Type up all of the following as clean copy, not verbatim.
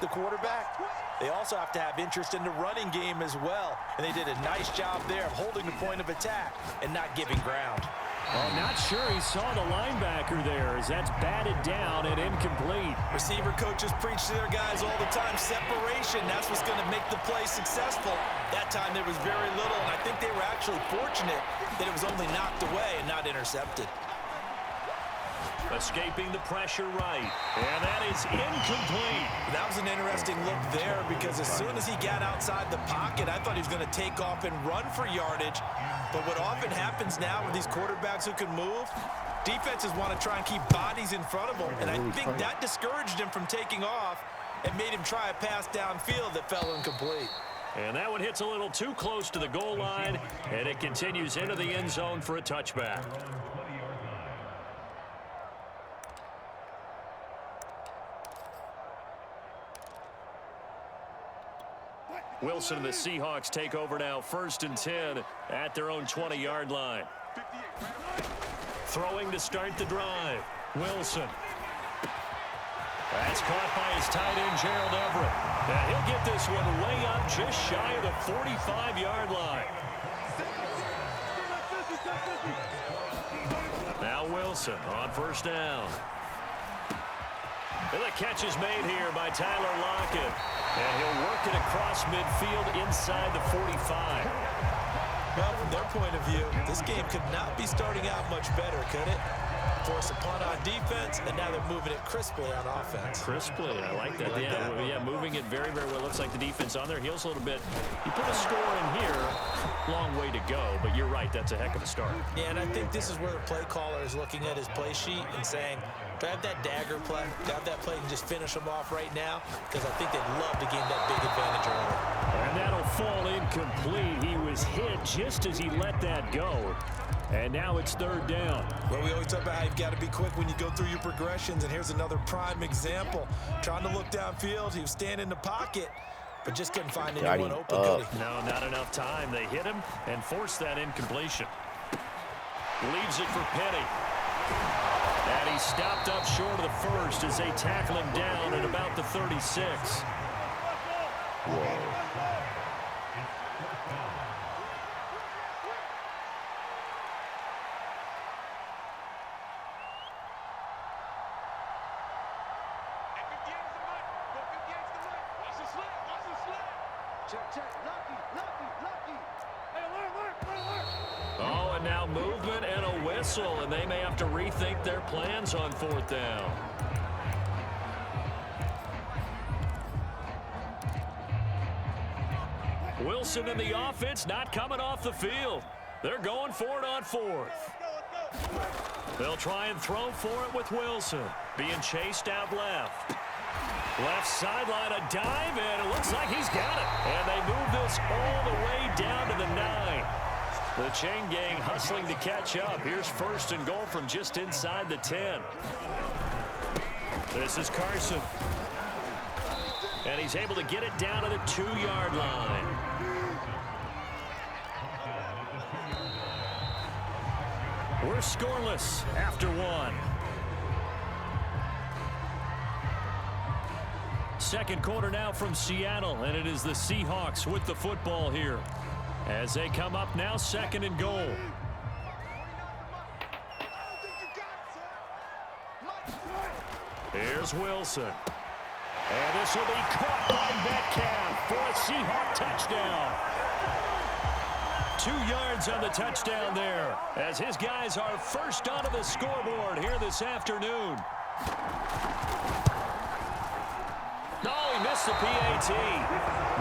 the quarterback, they also have to have interest in the running game as well. And they did a nice job there of holding the point of attack and not giving ground. I'm not sure he saw the linebacker there as that's batted down and incomplete. Receiver coaches preach to their guys all the time. Separation, that's what's going to make the play successful. That time there was very little, and I think they were actually fortunate that it was only knocked away and not intercepted. Escaping the pressure right, and that is incomplete. That was an interesting look there because as soon as he got outside the pocket, I thought he was going to take off and run for yardage. But what often happens now with these quarterbacks who can move, defenses want to try and keep bodies in front of them, and I think that discouraged him from taking off and made him try a pass downfield that fell incomplete. And that one hits a little too close to the goal line, and it continues into the end zone for a touchback. Wilson and the Seahawks take over now, 1st and 10 at their own 20-yard line. Throwing to start the drive. Wilson. That's caught by his tight end, Gerald Everett. And he'll get this one way up just shy of the 45-yard line. Now Wilson on 1st down. And the catch is made here by Tyler Lockett. And he'll work it across midfield inside the 45. Well, from their point of view, this game could not be starting out much better, could it? Force a punt on defense, and now they're moving it crisply on offense. Crisply, I like that. Yeah, moving it very, very well. Looks like the defense on their heels a little bit. You put a score in here, long way to go, but you're right, that's a heck of a start. Yeah, and I think this is where the play caller is looking at his play sheet and saying, do I have that dagger play? Do I have that play and just finish them off right now? Because I think they'd love to gain that big advantage early. And that'll fall incomplete. He was hit just as he let that go. And now it's 3rd down. Well, we always talk about how you've got to be quick when you go through your progressions, and here's another prime example. Trying to look downfield, he was standing in the pocket, but just couldn't find anyone open, could he? No, not enough time. They hit him and forced that incompletion. Leaves it for Penny. And he stopped up short of the 1st as they tackle him down at about the 36. Whoa. Oh, and now movement and a whistle, and they may have to rethink their plans on 4th down. Wilson and the offense not coming off the field. They're going for it on 4th. They'll try and throw for it with Wilson. Being chased out left. Left sideline, a dive, and it looks like he's got it. And they move this all the way down to the 9. The chain gang hustling to catch up. Here's 1st and goal from just inside the 10. This is Carson. And he's able to get it down to the 2-yard line. We're scoreless after 1. 2nd quarter now from Seattle, and it is the Seahawks with the football here as they come up now 2nd and goal. Here's Wilson. And this will be caught by Metcalf for a Seahawk touchdown. 2 yards on the touchdown there as his guys are first onto the scoreboard here this afternoon. Oh, he missed the PAT.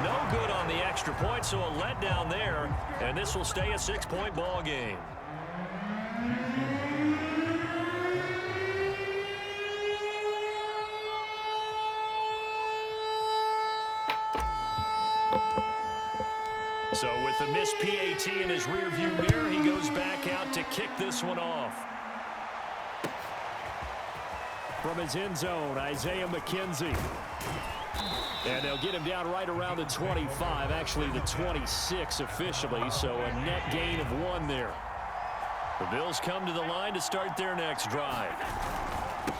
No good on the extra point, so a letdown there, and this will stay a 6-point ball game. So with the missed PAT in his rearview mirror, he goes back out to kick this one off. From his end zone, Isaiah McKenzie. And they'll get him down right around the 25, actually the 26 officially, so a net gain of 1 there. The Bills come to the line to start their next drive.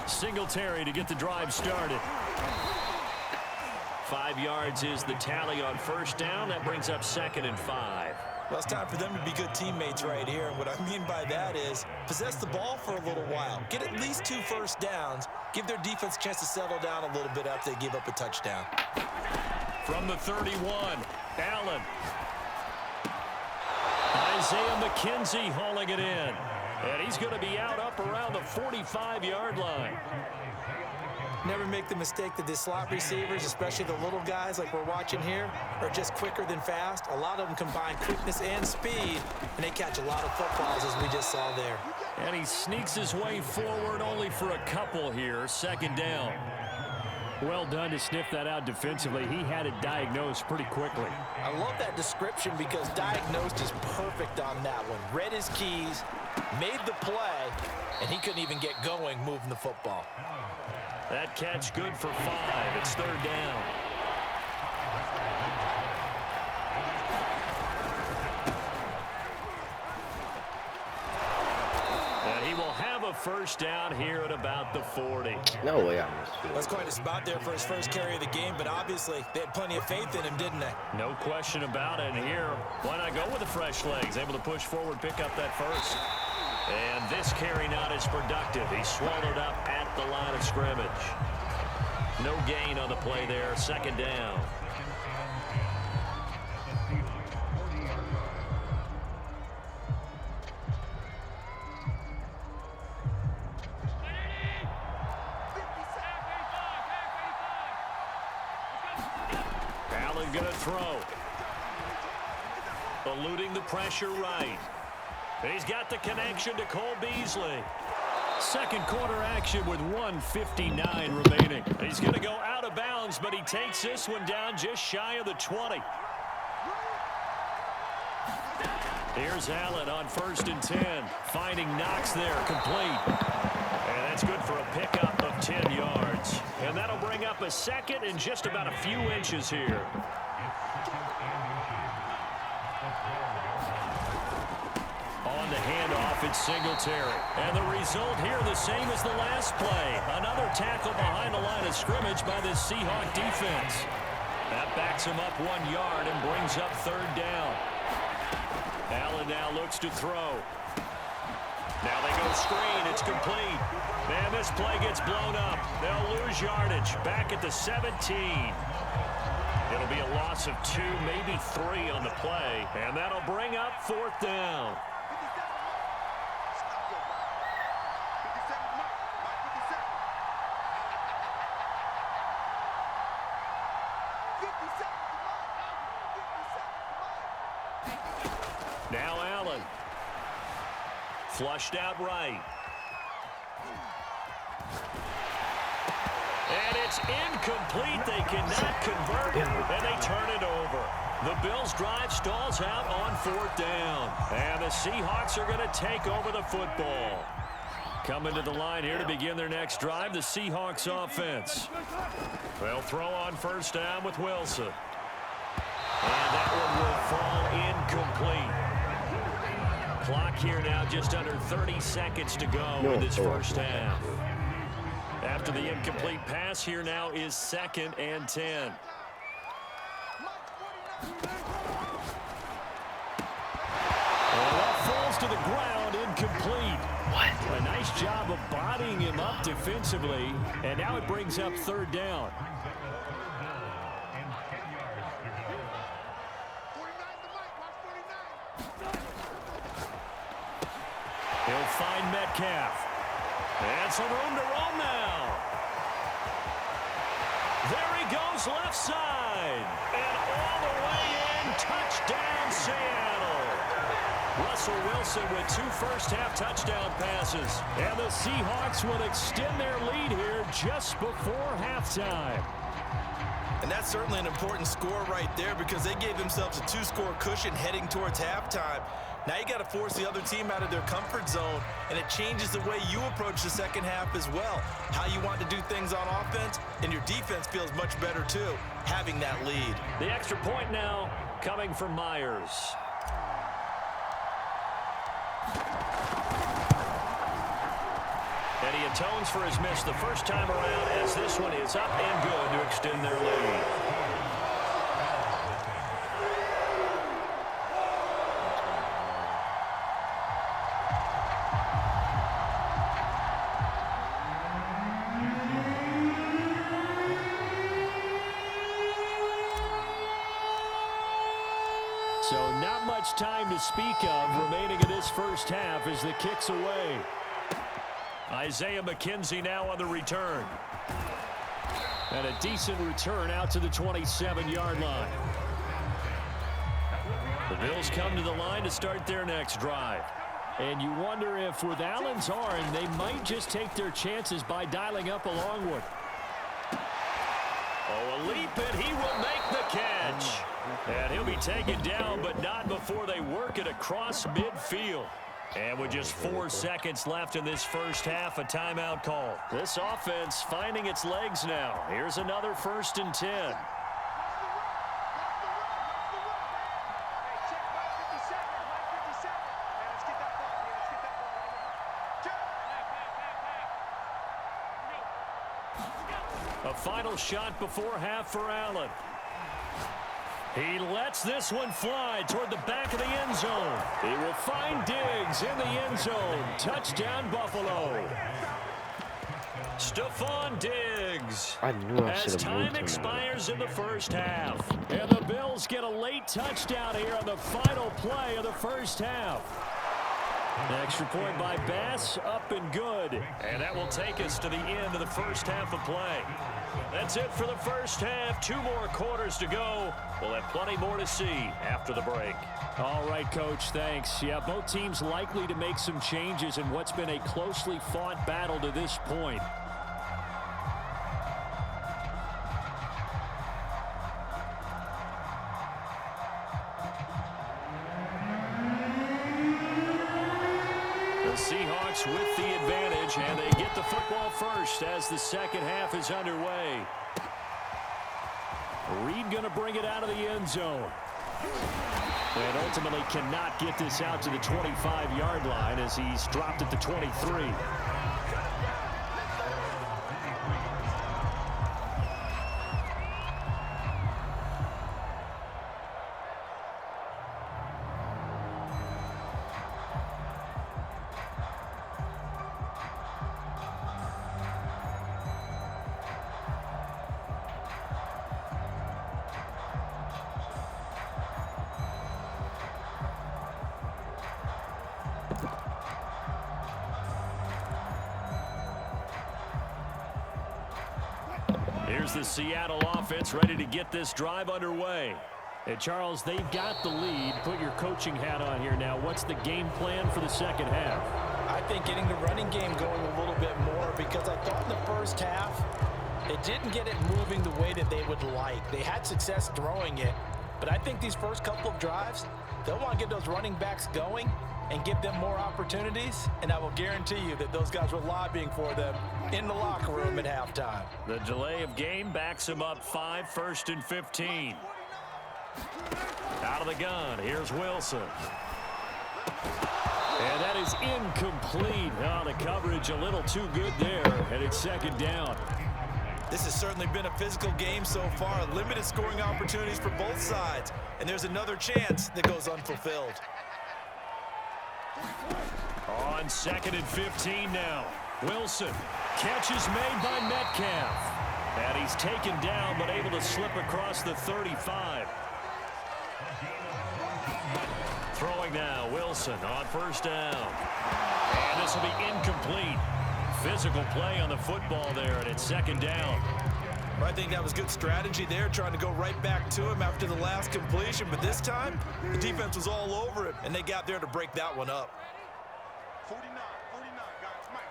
Singletary to get the drive started. 5 yards is the tally on first down. That brings up 2nd and 5. Well, it's time for them to be good teammates right here. And what I mean by that is possess the ball for a little while. Get at least 2 first downs. Give their defense a chance to settle down a little bit after they give up a touchdown. From the 31, Allen. Isaiah McKenzie hauling it in. And he's going to be out up around the 45-yard line. Never make the mistake that the slot receivers, especially the little guys like we're watching here, are just quicker than fast. A lot of them combine quickness and speed, and they catch a lot of footballs, as we just saw there. And he sneaks his way forward only for a couple here. 2nd down. Well done to sniff that out defensively. He had it diagnosed pretty quickly. I love that description because diagnosed is perfect on that one. Read his keys, made the play, and he couldn't even get going moving the football. That catch good for 5. It's 3rd down. And he will have a first down here at about the 40. No way I missed it. That's quite a spot there for his first carry of the game, but obviously they had plenty of faith in him, didn't they? No question about it. And here, why not go with the fresh legs? Able to push forward, pick up that first. And this carry not as productive. He's swallowed up at the line of scrimmage. No gain on the play there. 2nd down. Allen going to throw. Eluding the pressure right. He's got the connection to Cole Beasley. Second quarter action with 1:59 remaining. He's going to go out of bounds, but he takes this one down just shy of the 20. Here's Allen on 1st and 10. Finding Knox there, complete. And that's good for a pickup of 10 yards. And that'll bring up a 2nd and just about a few inches here. On the handoff, it's Singletary. And the result here the same as the last play. Another tackle behind the line of scrimmage by the Seahawk defense. That backs him up 1 yard and brings up 3rd down. Allen now looks to throw. Now they go screen. It's complete. And this play gets blown up. They'll lose yardage. Back at the 17. It'll be a loss of 2, maybe 3 on the play. And that'll bring up 4th down. Now Allen. Flushed out right. And it's incomplete. They cannot convert, and they turn it over. The Bills' drive stalls out on 4th down. And the Seahawks are going to take over the football. Coming to the line here to begin their next drive, the Seahawks offense. They'll throw on 1st down with Wilson. And that one will fall incomplete. Clock here now just under 30 seconds to go in this first half. After the incomplete pass, here now is 2nd and 10. Well, that falls to the ground, incomplete. What? A nice job of bodying him up defensively, and now it brings up 3rd down. He'll find Metcalf. And some room to run now. There he goes left side. And all the way in. Touchdown, Seattle. Russell Wilson with 2 first-half touchdown passes. And the Seahawks will extend their lead here just before halftime. And that's certainly an important score right there because they gave themselves a 2-score cushion heading towards halftime. Now you got to force the other team out of their comfort zone, and it changes the way you approach the second half as well. How you want to do things on offense, and your defense feels much better too, having that lead. The extra point now coming from Myers. And he atones for his miss the first time around as this one is up and good to extend their lead. So not much time to speak of remaining in this first half as the kick's away. Isaiah McKenzie now on the return. And a decent return out to the 27-yard line. The Bills come to the line to start their next drive. And you wonder if with Allen's arm, they might just take their chances by dialing up a long one. Oh, a leap, and he will make the catch. And he'll be taken down, but not before they work it across midfield. And with just 4 seconds left in this first half, a timeout call. This offense finding its legs now. Here's another 1st and 10. A final shot before half for Allen. He lets this one fly toward the back of the end zone. He will find Diggs in the end zone. Touchdown, Buffalo. Stephon Diggs. I knew I should As have time moved him. expires in the first half. And the Bills get a late touchdown here on the final play of the first half. Extra point by Bass, up and good. And that will take us to the end of the first half of play. That's it for the first half. 2 more quarters to go. We'll have plenty more to see after the break. All right, Coach, thanks. Yeah, both teams likely to make some changes in what's been a closely fought battle to this point. The Seahawks with the advantage, and they get the football first as the second half is underway. Reed going to bring it out of the end zone. And ultimately cannot get this out to the 25-yard line as he's dropped at the 23. Here's the Seattle offense ready to get this drive underway. And Charles, they've got the lead. Put your coaching hat on here now. What's the game plan for the second half? I think getting the running game going a little bit more, because I thought in the first half it didn't get it moving the way that they would like. They had success throwing it, but I think these first couple of drives, they'll want to get those running backs going and give them more opportunities, and I will guarantee you that those guys were lobbying for them in the locker room at halftime. The delay of game backs him up 5, 1st and 15. Out of the gun, here's Wilson. And that is incomplete. Oh, the coverage a little too good there, and it's second down. This has certainly been a physical game so far. Limited scoring opportunities for both sides, and there's another chance that goes unfulfilled. On 2nd and 15 now. Wilson. Catch is made by Metcalf. And he's taken down but able to slip across the 35. Throwing now. Wilson on 1st down. And this will be incomplete. Physical play on the football there, and it's 2nd down. I think that was good strategy there, trying to go right back to him after the last completion. But this time, the defense was all over him, and they got there to break that one up. 49, guys. Mike,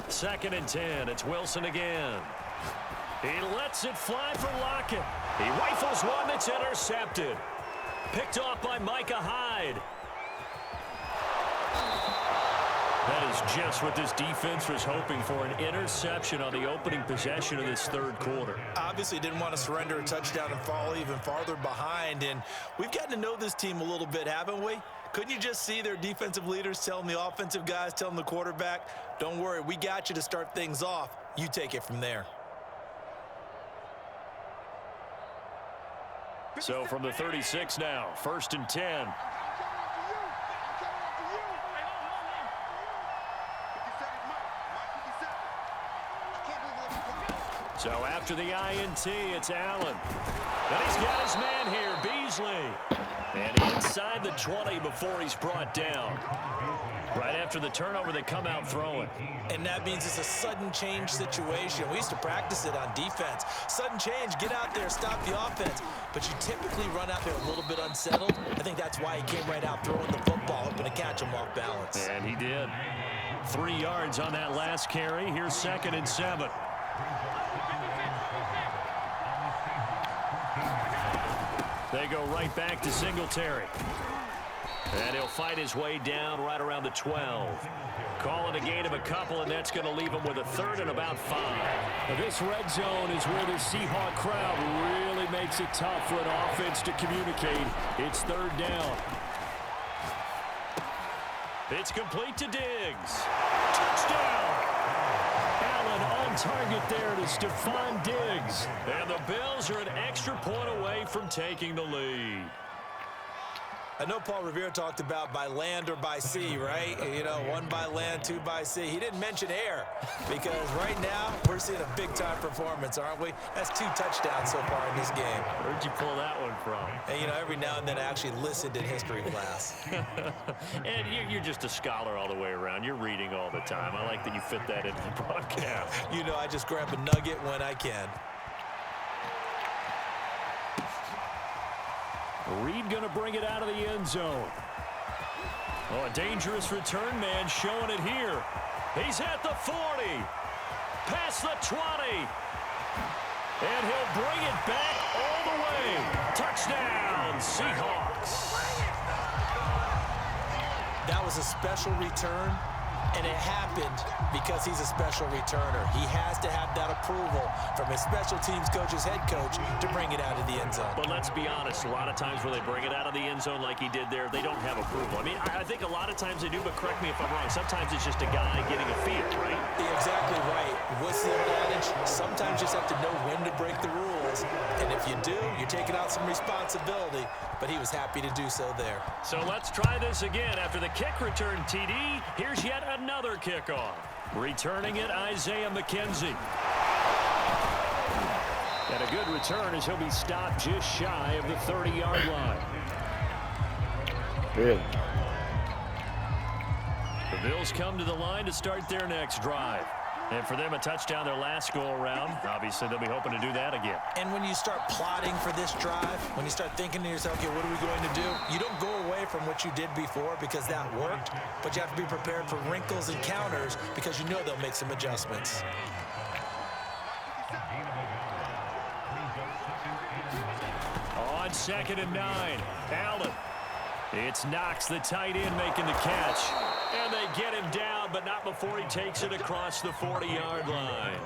2nd and 10. It's Wilson again. He lets it fly for Lockett. He rifles one that's intercepted. Picked off by Micah Hyde. That is just what this defense was hoping for, an interception on the opening possession of this 3rd quarter. Obviously didn't want to surrender a touchdown and fall even farther behind, and we've gotten to know this team a little bit, haven't we? Couldn't you just see their defensive leaders telling the offensive guys, telling the quarterback, don't worry, we got you to start things off. You take it from there. So from the 36 now, 1st and 10. So after the INT, it's Allen. And he's got his man here, Beasley. And inside the 20 before he's brought down. Right after the turnover, they come out throwing. And that means it's a sudden change situation. We used to practice it on defense. Sudden change, get out there, stop the offense. But you typically run out there a little bit unsettled. I think that's why he came right out throwing the football, hoping to catch him off balance. And he did. 3 yards on that last carry. Here's 2nd and 7. They go right back to Singletary. And he'll fight his way down right around the 12. Calling a gain of a couple, and that's going to leave him with a 3rd and about 5. Now this red zone is where the Seahawk crowd really makes it tough for an offense to communicate. It's 3rd down. It's complete to Diggs. Touchdown! Allen on target there to Stephon Diggs. And the Bills are an extra point away from taking the lead. I know Paul Revere talked about by land or by sea, right? You know, 1 by land, 2 by sea. He didn't mention air because right now we're seeing a big-time performance, aren't we? That's 2 touchdowns so far in this game. Where'd you pull that one from? And, you know, every now and then I actually listened in history class. And you're just a scholar all the way around. You're reading all the time. I like that you fit that into the broadcast. You know, I just grab a nugget when I can. Reed going to bring it out of the end zone. Oh, a dangerous return man showing it here. He's at the 40. Past the 20. And he'll bring it back all the way. Touchdown, Seahawks. That was a special return, and it happened because he's a special returner. He has to have that approval from his special teams coach's head coach to bring it out of the end zone. But let's be honest, a lot of times where they bring it out of the end zone like he did there, they don't have approval. I mean, I think a lot of times they do, but correct me if I'm wrong. Sometimes it's just a guy getting a feel, right? You're exactly right. What's the advantage? Sometimes you just have to know when to break the rules. And if you do, you're taking out some responsibility. But he was happy to do so there. So let's try this again. After the kick return TD, here's yet another kickoff. Returning it, Isaiah McKenzie. And a good return as he'll be stopped just shy of the 30-yard line. Really? The Bills come to the line to start their next drive. And for them, a touchdown their last go-around. Obviously, they'll be hoping to do that again. And when you start plotting for this drive, when you start thinking to yourself, okay, what are we going to do? You don't go away from what you did before because that worked, but you have to be prepared for wrinkles and counters because you know they'll make some adjustments. On 2nd and 9, Allen. It's Knox, the tight end, making the catch. And they get him down, but not before he takes it across the 40-yard line.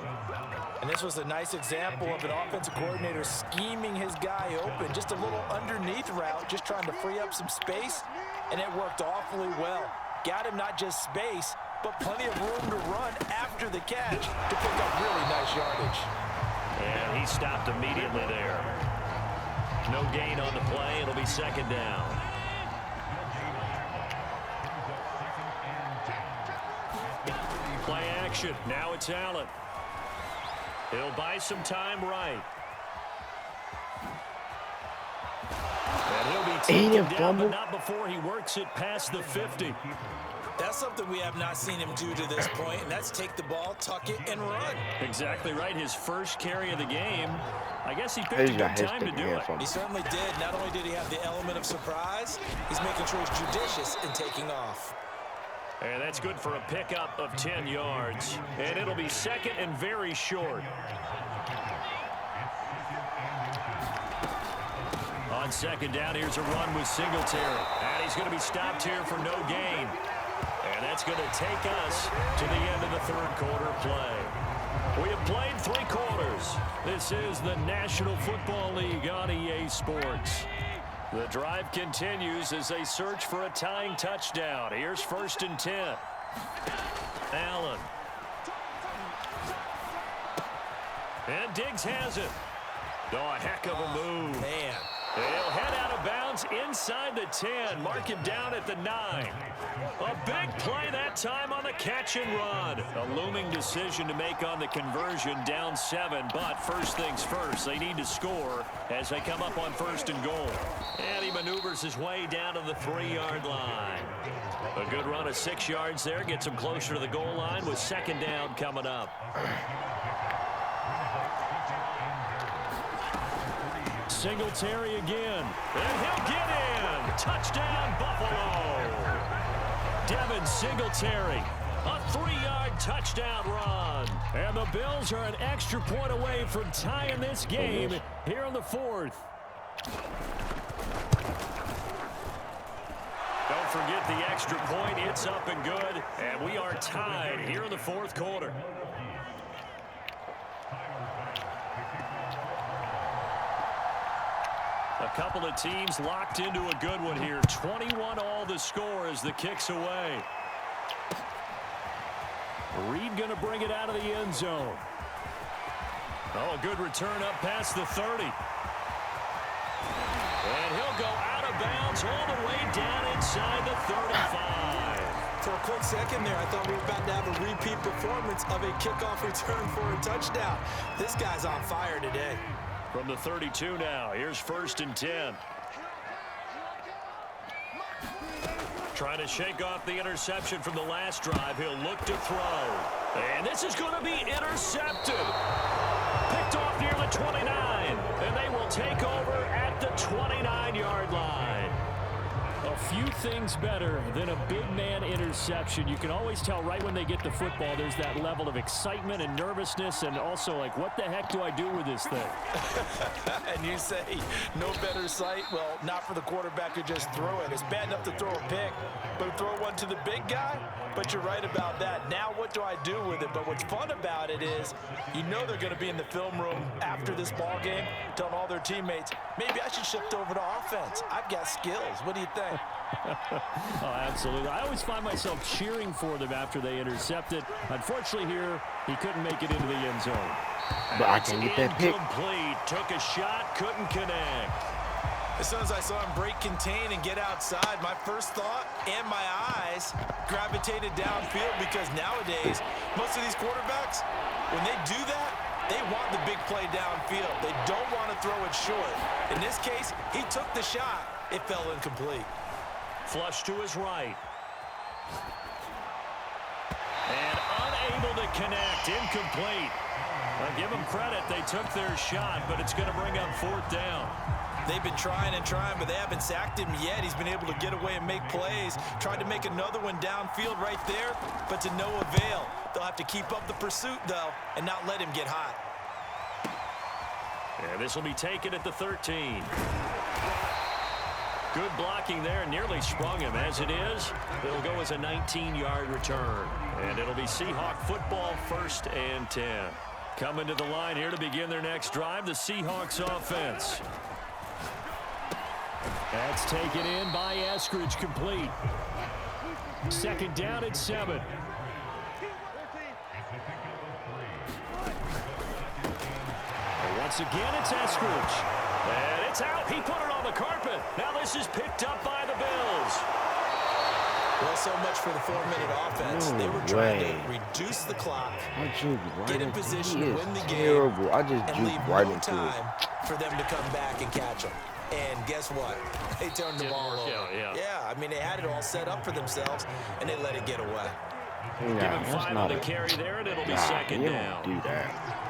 And this was a nice example of an offensive coordinator scheming his guy open. Just a little underneath route, just trying to free up some space, and it worked awfully well. Got him not just space, but plenty of room to run after the catch to pick up really nice yardage. And he stopped immediately there. No gain on the play. It'll be 2nd down. Play action. Now it's Allen. He'll buy some time right. And he'll be taken down, but not before he works it past the 50. That's something we have not seen him do to this point, and that's take the ball, tuck it, and run. Exactly right. His first carry of the game. I guess he picked a good time to do it. He certainly did. Not only did he have the element of surprise, he's making sure he's judicious in taking off. And that's good for a pickup of 10 yards. And it'll be 2nd and very short. On 2nd down, here's a run with Singletary. And he's going to be stopped here for no gain. And that's going to take us to the end of the 3rd quarter play. We have played 3 quarters. This is the National Football League on EA Sports. The drive continues as they search for a tying touchdown. Here's 1st and 10. Allen. And Diggs has it. Oh, a heck of a move. Man, He'll head out of bounds inside the 10. Mark him down at the 9. A big play that time on the catch and run. A looming decision to make on the conversion, down 7. But first things first, they need to score as they come up on 1st and goal. And he maneuvers his way down to the 3-yard line. A good run of 6 yards there gets him closer to the goal line with 2nd down coming up. Singletary again. And he'll get in. Touchdown, Buffalo. Devin Singletary, a 3-yard touchdown run. And the Bills are an extra point away from tying this game here in the 4th. Don't forget the extra point. It's up and good. And we are tied here in the 4th quarter. A couple of teams locked into a good one here. 21-all the score as the kick's away. Reed going to bring it out of the end zone. Oh, a good return up past the 30. And he'll go out of bounds all the way down inside the 35. For a quick second there, I thought we were about to have a repeat performance of a kickoff return for a touchdown. This guy's on fire today. From the 32 now, here's 1st and 10. Trying to shake off the interception from the last drive. He'll look to throw. And this is going to be intercepted. Picked off near the 29. And they will take over at the 29-yard line. A few things better than a big man interception. You can always tell right when they get the football, there's that level of excitement and nervousness, and also like, what the heck do I do with this thing? And you say, no better sight? Well, not for the quarterback to just throw it. It's bad enough to throw a pick, but to throw one to the big guy? But you're right about that. Now what do I do with it? But what's fun about it is you know they're going to be in the film room after this ball game telling all their teammates, maybe I should shift over to offense. I've got skills. What do you think? Oh, absolutely. I always find myself cheering for them after they intercepted. Unfortunately here, he couldn't make it into the end zone. But I can get that pick. Incomplete. Took a shot, couldn't connect. As soon as I saw him break contain and get outside, my first thought and my eyes gravitated downfield, because nowadays, most of these quarterbacks, when they do that, they want the big play downfield. They don't want to throw it short. In this case, he took the shot. It fell incomplete. Flush to his right. And unable to connect. Incomplete. I'll give them credit. They took their shot, but it's going to bring up 4th down. They've been trying and trying, but they haven't sacked him yet. He's been able to get away and make plays. Tried to make another one downfield right there, but to no avail. They'll have to keep up the pursuit, though, and not let him get hot. And this will be taken at the 13. Good blocking there, nearly sprung him. As it is, it'll go as a 19-yard return. And it'll be Seahawk football, 1st and 10. Coming to the line here to begin their next drive, the Seahawks offense. That's taken in by Eskridge, complete. 2nd down at 7. Once again, it's Eskridge. And it's out. He put it on the carpet. Now this is picked up by the Bills. Well, so much for the 4-minute offense. They were trying to reduce the clock, get in position to win the game, and leave no time for them to come back and catch them. And guess what? They turned the ball over. Yeah, I mean, they had it all set up for themselves, and they let it get away. Give him 5 on the carry there, and it'll be 2nd down. Do that.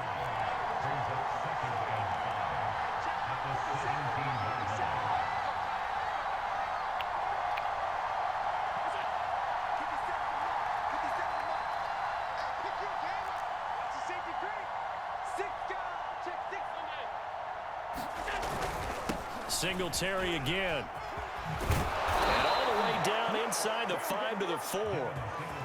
Singletary again. And all the way down inside the 5 to the 4.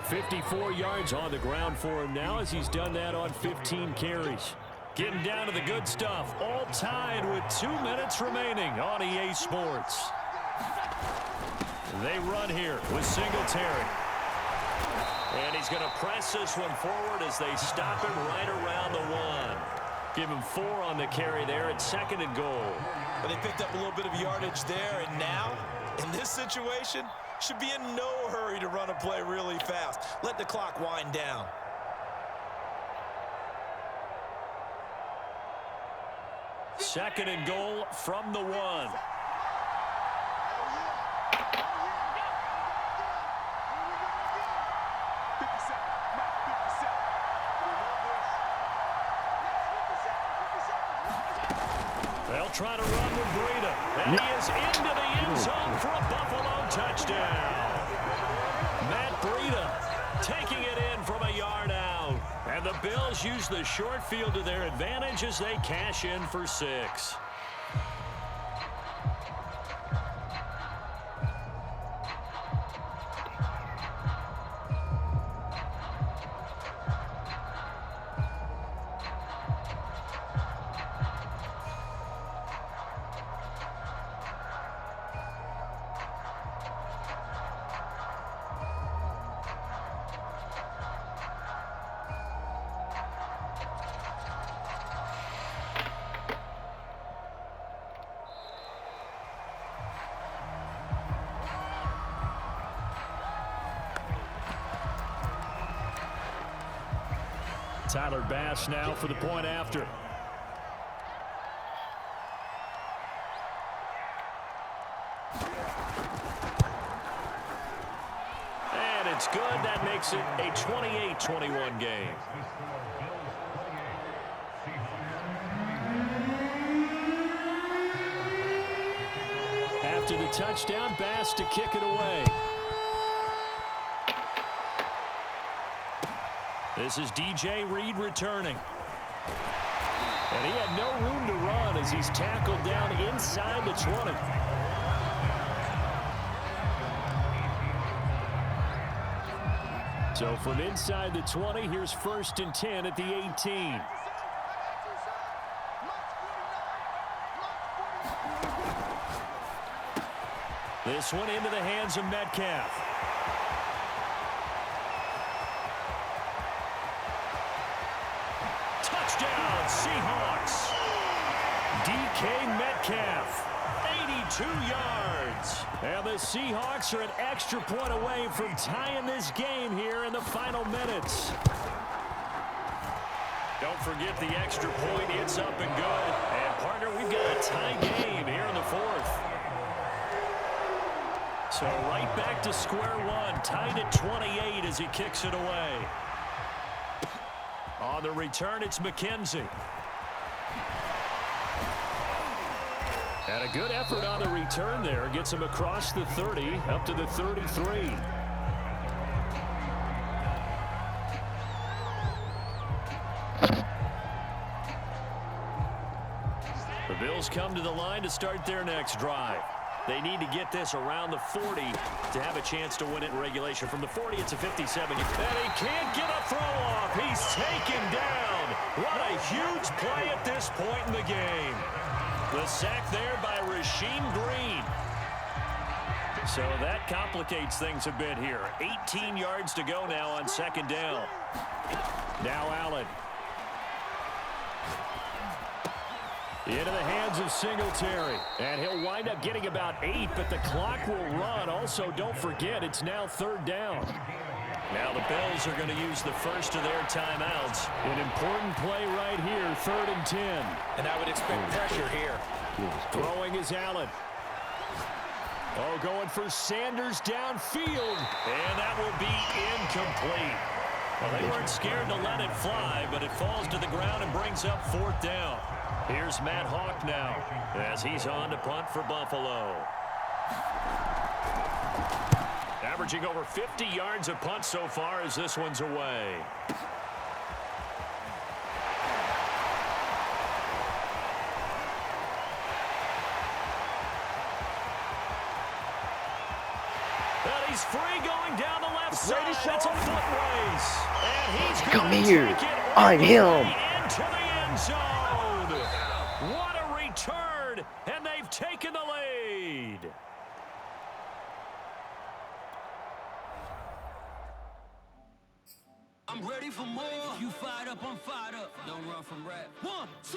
54 yards on the ground for him now as he's done that on 15 carries. Getting down to the good stuff. All tied with 2 minutes remaining on EA Sports. They run here with Singletary. And he's going to press this one forward as they stop him right around the 1. Give him 4 on the carry there at 2nd and goal. But they picked up a little bit of yardage there, and now, in this situation, should be in no hurry to run a play really fast. Let the clock wind down. Second and goal from the 1. They'll try to run with Breida. And he is into the end zone for a Buffalo touchdown. Matt Breida taking it in from a yard out. And the Bills use the short field to their advantage as they cash in for 6. Tyler Bass now for the point after. And it's good. That makes it a 28-21 game. After the touchdown, Bass to kick it away. This is DJ Reed returning. And he had no room to run as he's tackled down inside the 20. So from inside the 20, here's 1st and 10 at the 18. This one into the hands of Metcalf. Touchdown, Seahawks. DK Metcalf, 82 yards. And the Seahawks are an extra point away from tying this game here in the final minutes. Don't forget the extra point. It's up and good. And, partner, we've got a tie game here in the 4th. So right back to square one, tied at 28 as he kicks it away. On the return, it's McKenzie. And a good effort on the return there. Gets him across the 30, up to the 33. The Bills come to the line to start their next drive. They need to get this around the 40 to have a chance to win it in regulation. From the 40, it's a 57. And he can't get a throw off. He's taken down. What a huge play at this point in the game. The sack there by Rasheem Green. So that complicates things a bit here. 18 yards to go now on 2nd down. Now Allen. Into the hands of Singletary. And he'll wind up getting about 8, but the clock will run. Also, don't forget, it's now 3rd down. Now the Bills are going to use the first of their timeouts. An important play right here, 3rd and 10. And I would expect pressure here. Throwing is Allen. Oh, going for Sanders downfield. And that will be incomplete. Well, they weren't scared to let it fly, but it falls to the ground and brings up 4th down. Here's Matt Hawk now as he's on to punt for Buffalo. Averaging over 50 yards a punt so far as this one's away. And he's free going down the left side. It's a foot race. And he's Come going to here. take it I'm him. into the end zone. What a return, and they've taken the lead. ready for more? You fired up, I'm fired up. Don't run from rap. 1, 2.